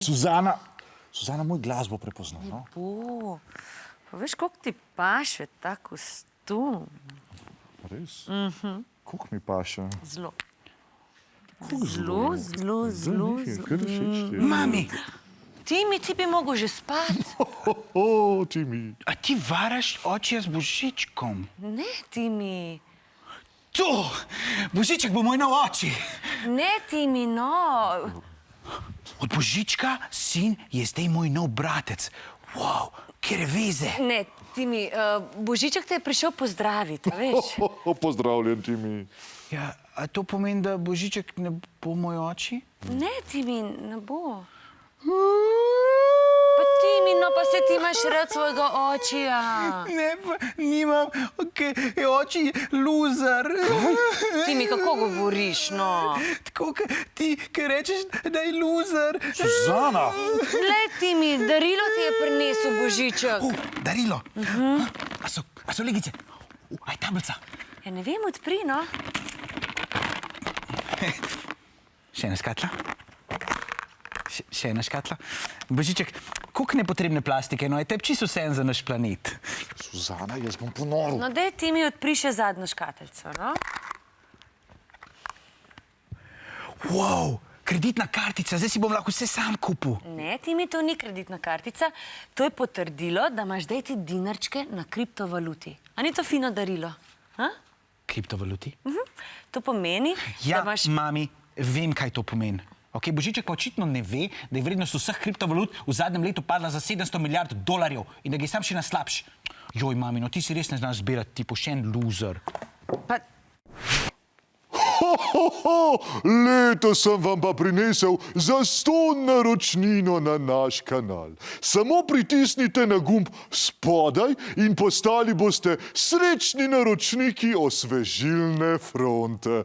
Suzana, moj glas bo prepoznal, no? Bo. Pa veš, koliko ti paše ta kostum? Res? Koliko mi paše? Zelo. Koliko Zelo. Kar všeč ti je. Mami, Timi, ti bi mogel že spati. Timi. a ti varaš očija z Božičkom? Ne, Timi. To! Božiček bo moj nov oči. Ne, Timi, no. Od Božička sin je zdaj moj nov bratec. Wow, kjer veze. Ne, Timi, Božiček te je prišel pozdraviti, veš? Pozdravljen, Timi. Ja, a to pomeni, da Božiček ne bo moj oči? Ne, Timi, ne bo. Pa Timi, no pa se ti imaš rad svojega očija. Ne, pa nimam, ker je oči loser. Timi, kako govoriš, no? Tako, ti, ki rečeš, da je loser. Suzana! Glej, Timi, darilo ti je prinesel Božiček. Darilo. A so legice? A je tablica? Ja, ne vem, odpri, no. Še ena škatla. Še ena škatla. Božiček, koliko nepotrebne plastike, no je tebi čisto vseeno za naš planet. Suzana, jaz bom ponoril. No, daj, Timi, odpri še zadnjo škateljco, no? Wow, kreditna kartica, zdaj si bom lahko vse sam kupil. Ne, Timi, to ni kreditna kartica. To je potrdilo, da imaš zdaj ti dinarčke na kriptovaluti. A ni to fino darilo? Ha? Kriptovaluti? To pomeni, Ja, da imaš... mami, vem, kaj to pomeni. Ok, Božiček pa očitno ne ve, da je vrednost vseh kriptovalut v zadnjem letu padla za 700 milijard dolarjev in da ga je sam še na slabš. Joj, mami, no ti si res ne znaš zbirati, ti pošten loser. Pa... Letos sem vam pa prinesel zastonj naročnino na naš kanal. Samo pritisnite na gumb spodaj in postali boste srečni naročniki osvežilne fronte.